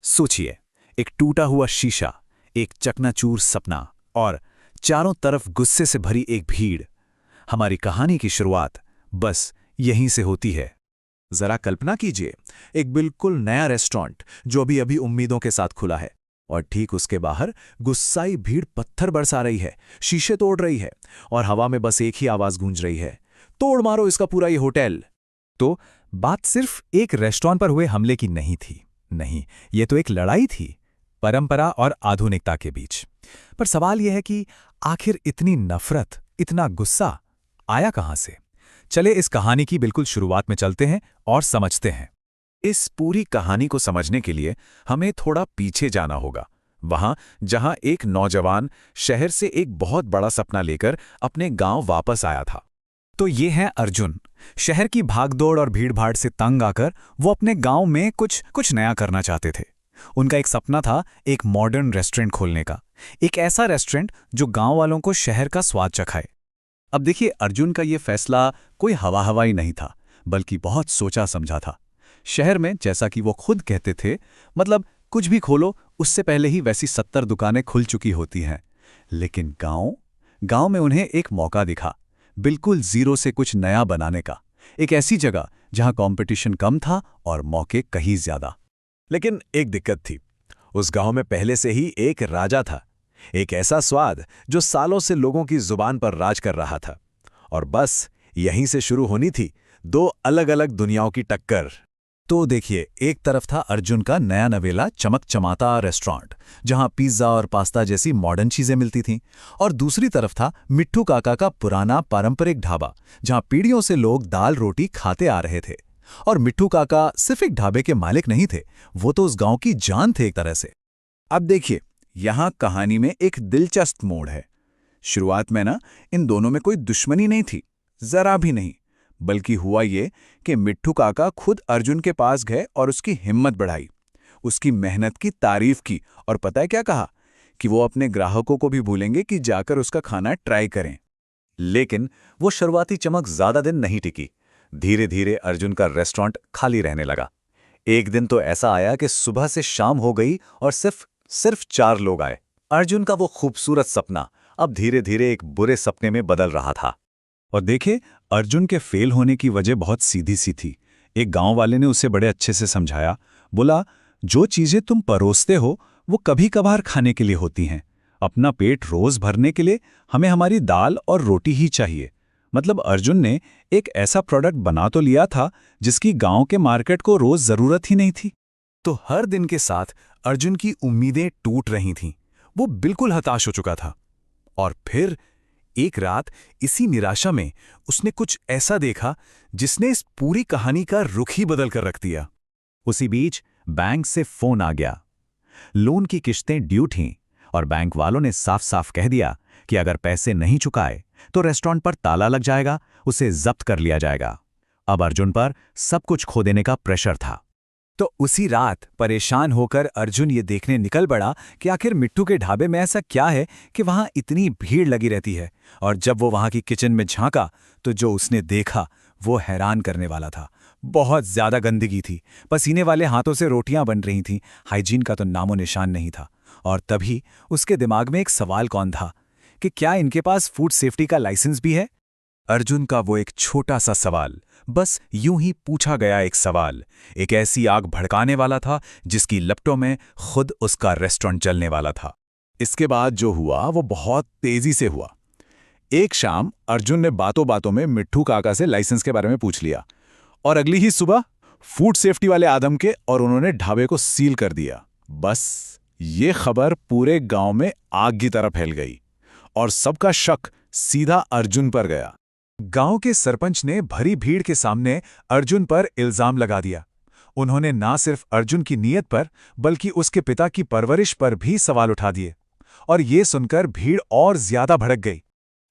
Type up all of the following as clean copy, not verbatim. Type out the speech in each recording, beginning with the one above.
सोचिए, एक टूटा हुआ शीशा, एक चकनाचूर सपना और चारों तरफ गुस्से से भरी एक भीड़। हमारी कहानी की शुरुआत बस यहीं से होती है। जरा कल्पना कीजिए, एक बिल्कुल नया रेस्टोरेंट जो अभी अभी उम्मीदों के साथ खुला है, और ठीक उसके बाहर गुस्साई भीड़ पत्थर बरसा रही है, शीशे तोड़ रही है, और हवा में बस एक ही आवाज गूंज रही है, तोड़ मारो इसका पूरा ये होटल। तो बात सिर्फ एक रेस्टोरेंट पर हुए हमले की नहीं थी। नहीं, ये तो एक लड़ाई थी, परंपरा और आधुनिकता के बीच। पर सवाल यह है कि आखिर इतनी नफरत, इतना गुस्सा आया कहां से? चले इस कहानी की बिल्कुल शुरुआत में चलते हैं और समझते हैं। इस पूरी कहानी को समझने के लिए हमें थोड़ा पीछे जाना होगा, वहां जहां एक नौजवान शहर से एक बहुत बड़ा सपना लेकर अपने गांव वापस आया था। तो ये है अर्जुन। शहर की भागदौड़ और भीड़भाड़ से तंग आकर वो अपने गांव में कुछ नया करना चाहते थे। उनका एक सपना था एक मॉडर्न रेस्टोरेंट खोलने का, एक ऐसा रेस्टोरेंट जो गांव वालों को शहर का स्वाद चखाए। अब देखिए, अर्जुन का ये फैसला कोई हवाई नहीं था, बल्कि बहुत सोचा समझा था। शहर में, जैसा कि वो खुद कहते थे, मतलब कुछ भी खोलो उससे पहले ही वैसी 70 दुकानें खुल चुकी होती हैं। लेकिन गांव में उन्हें एक मौका दिखा, बिल्कुल जीरो से कुछ नया बनाने का। एक ऐसी जगह जहां कंपटीशन कम था और मौके कहीं ज्यादा। लेकिन एक दिक्कत थी, उस गांव में पहले से ही एक राजा था, एक ऐसा स्वाद जो सालों से लोगों की जुबान पर राज कर रहा था। और बस यहीं से शुरू होनी थी दो अलग अलग दुनियाओं की टक्कर। तो देखिए, एक तरफ था अर्जुन का नया नवेला चमकचमाता रेस्टोरेंट, जहां पिज्जा और पास्ता जैसी मॉडर्न चीजें मिलती थीं, और दूसरी तरफ था मिट्ठू काका का पुराना पारंपरिक ढाबा, जहां पीढ़ियों से लोग दाल रोटी खाते आ रहे थे। और मिट्ठू काका सिर्फ एक ढाबे के मालिक नहीं थे, वो तो उस गांव की जान थे एक तरह से। अब देखिए, यहां कहानी में एक दिलचस्प मोड़ है। शुरुआत में ना, इन दोनों में कोई दुश्मनी नहीं थी, जरा भी नहीं। बल्कि हुआ ये कि मिट्ठू काका खुद अर्जुन के पास गए और उसकी हिम्मत बढ़ाई, उसकी मेहनत की तारीफ की, और पता है क्या कहा? कि वो अपने ग्राहकों को भी भूलेंगे कि जाकर उसका खाना ट्राई करें। लेकिन वो शुरुआती चमक ज्यादा दिन नहीं टिकी। धीरे धीरे अर्जुन का रेस्टोरेंट खाली रहने लगा। एक दिन तो ऐसा आया कि सुबह से शाम हो गई और सिर्फ 4 लोग आए। अर्जुन का वो खूबसूरत सपना अब धीरे धीरे एक बुरे सपने में बदल रहा था। और देखे, अर्जुन के फेल होने की वजह बहुत सीधी सी थी। एक गांव वाले ने उसे बड़े अच्छे से समझाया। बोला, जो चीजें तुम परोसते हो वो कभी कभार खाने के लिए होती हैं। अपना पेट रोज भरने के लिए हमें हमारी दाल और रोटी ही चाहिए। मतलब अर्जुन ने एक ऐसा प्रोडक्ट बना तो लिया था जिसकी गांव के मार्केट को रोज जरूरत ही नहीं थी। तो हर दिन के साथ अर्जुन की उम्मीदें टूट रही थीं। वो बिल्कुल हताश हो चुका था। और फिर एक रात इसी निराशा में उसने कुछ ऐसा देखा जिसने इस पूरी कहानी का रुख ही बदल कर रख दिया। उसी बीच बैंक से फोन आ गया। लोन की किश्तें ड्यू थीं और बैंक वालों ने साफ साफ कह दिया कि अगर पैसे नहीं चुकाए तो रेस्टोरेंट पर ताला लग जाएगा, उसे जब्त कर लिया जाएगा। अब अर्जुन पर सब कुछ खो देने का प्रेशर था। तो उसी रात परेशान होकर अर्जुन ये देखने निकल पड़ा कि आखिर मिट्ठू के ढाबे में ऐसा क्या है कि वहां इतनी भीड़ लगी रहती है। और जब वो वहां की किचन में झांका तो जो उसने देखा वो हैरान करने वाला था। बहुत ज्यादा गंदगी थी, पसीने वाले हाथों से रोटियां बन रही थीं, हाइजीन का तो नामो निशान नहीं था। और तभी उसके दिमाग में एक सवाल कौन था कि क्या इनके पास फूड सेफ्टी का लाइसेंस भी है? अर्जुन का वो एक छोटा सा सवाल, बस यूं ही पूछा गया एक सवाल, एक ऐसी आग भड़काने वाला था जिसकी लपटों में खुद उसका रेस्टोरेंट जलने वाला था। इसके बाद जो हुआ वो बहुत तेजी से हुआ। एक शाम अर्जुन ने बातों बातों में मिट्ठू काका से लाइसेंस के बारे में पूछ लिया, और अगली ही सुबह फूड सेफ्टी वाले आदम के और उन्होंने ढाबे को सील कर दिया। बस ये खबर पूरे गांव में आग की तरह फैल गई और सबका शक सीधा अर्जुन पर गया। गांव के सरपंच ने भरी भीड़ के सामने अर्जुन पर इल्जाम लगा दिया। उन्होंने ना सिर्फ अर्जुन की नीयत पर बल्कि उसके पिता की परवरिश पर भी सवाल उठा दिए। और ये सुनकर भीड़ और ज्यादा भड़क गई।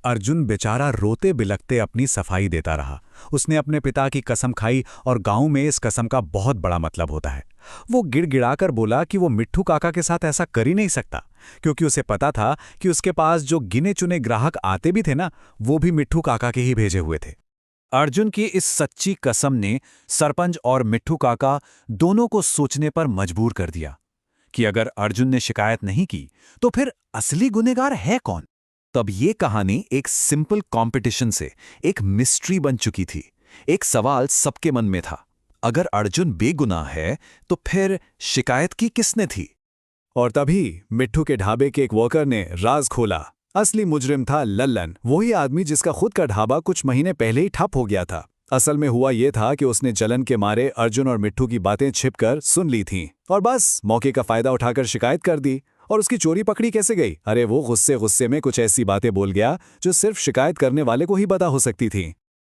अर्जुन बेचारा रोते बिलखते अपनी सफाई देता रहा। उसने अपने पिता की कसम खाई और गांव में इस कसम का बहुत बड़ा मतलब होता है। वो गिड़गिड़ाकर बोला कि वो मिट्ठू काका के साथ ऐसा कर ही नहीं सकता, क्योंकि उसे पता था कि उसके पास जो गिने चुने ग्राहक आते भी थे ना, वो भी मिट्ठू काका के ही भेजे हुए थे। अर्जुन की इस सच्ची कसम ने सरपंच और मिट्ठू काका दोनों को सोचने पर मजबूर कर दिया। कि अगर अर्जुन ने शिकायत नहीं की तो फिर असली गुनहगार है कौन? तब ये कहानी एक सिंपल कंपटीशन से एक मिस्ट्री बन चुकी थी। एक सवाल सबके मन में था, अगर अर्जुन बेगुनाह है तो फिर शिकायत की किसने थी? और तभी मिट्ठू के ढाबे के एक वर्कर ने राज खोला। असली मुजरिम था लल्लन, वही आदमी जिसका खुद का ढाबा कुछ महीने पहले ही ठप हो गया था। असल में हुआ ये था कि उसने जलन के मारे अर्जुन और मिट्ठू की बातें छिपकर सुन ली थीं और बस मौके का फायदा उठाकर शिकायत कर दी। और उसकी चोरी पकड़ी कैसे गई? अरे वो गुस्से में कुछ ऐसी बातें बोल गया जो सिर्फ शिकायत करने वाले को ही पता हो सकती थी।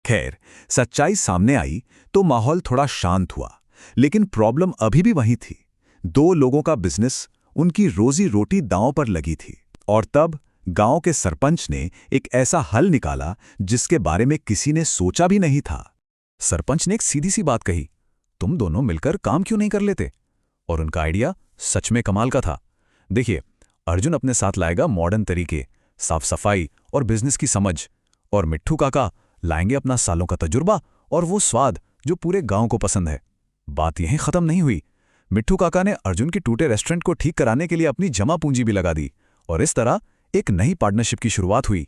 खैर, सच्चाई सामने आई तो माहौल थोड़ा शांत हुआ, लेकिन प्रॉब्लम अभी भी वही थी। दो लोगों का बिजनेस, उनकी रोजी रोटी दांव पर लगी थी। और तब गांव के सरपंच ने एक ऐसा हल निकाला जिसके बारे में किसी ने सोचा भी नहीं था। सरपंच ने एक सीधी सी बात कही, तुम दोनों मिलकर काम क्यों नहीं कर लेते? और उनका आइडिया सच में कमाल का था। देखिए, अर्जुन अपने साथ लाएगा मॉडर्न तरीके, साफ सफाई और बिजनेस की समझ, और मिट्ठू काका लाएंगे अपना सालों का तजुर्बा और वो स्वाद जो पूरे गांव को पसंद है। बात यहीं खत्म नहीं हुई। मिट्ठू काका ने अर्जुन के टूटे रेस्टोरेंट को ठीक कराने के लिए अपनी जमा पूंजी भी लगा दी और इस तरह एक नई पार्टनरशिप की शुरुआत हुई।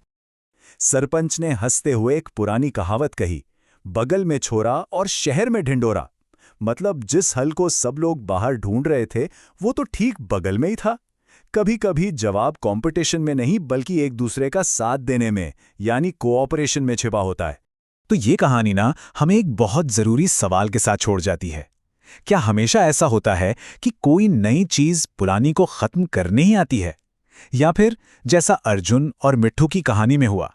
सरपंच ने हंसते हुए एक पुरानी कहावत कही, बगल में छोरा और शहर में ढिंडोरा। मतलब जिस हल को सब लोग बाहर ढूंढ रहे थे वो तो ठीक बगल में ही था। कभी कभी जवाब कंपटीशन में नहीं बल्कि एक दूसरे का साथ देने में, यानी कोऑपरेशन में छिपा होता है। तो ये कहानी ना हमें एक बहुत जरूरी सवाल के साथ छोड़ जाती है। क्या हमेशा ऐसा होता है कि कोई नई चीज पुरानी को खत्म करने ही आती है, या फिर जैसा अर्जुन और मिट्ठू की कहानी में हुआ,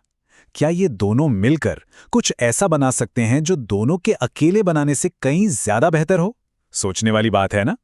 क्या ये दोनों मिलकर कुछ ऐसा बना सकते हैं जो दोनों के अकेले बनाने से कहीं ज्यादा बेहतर हो? सोचने वाली बात है ना।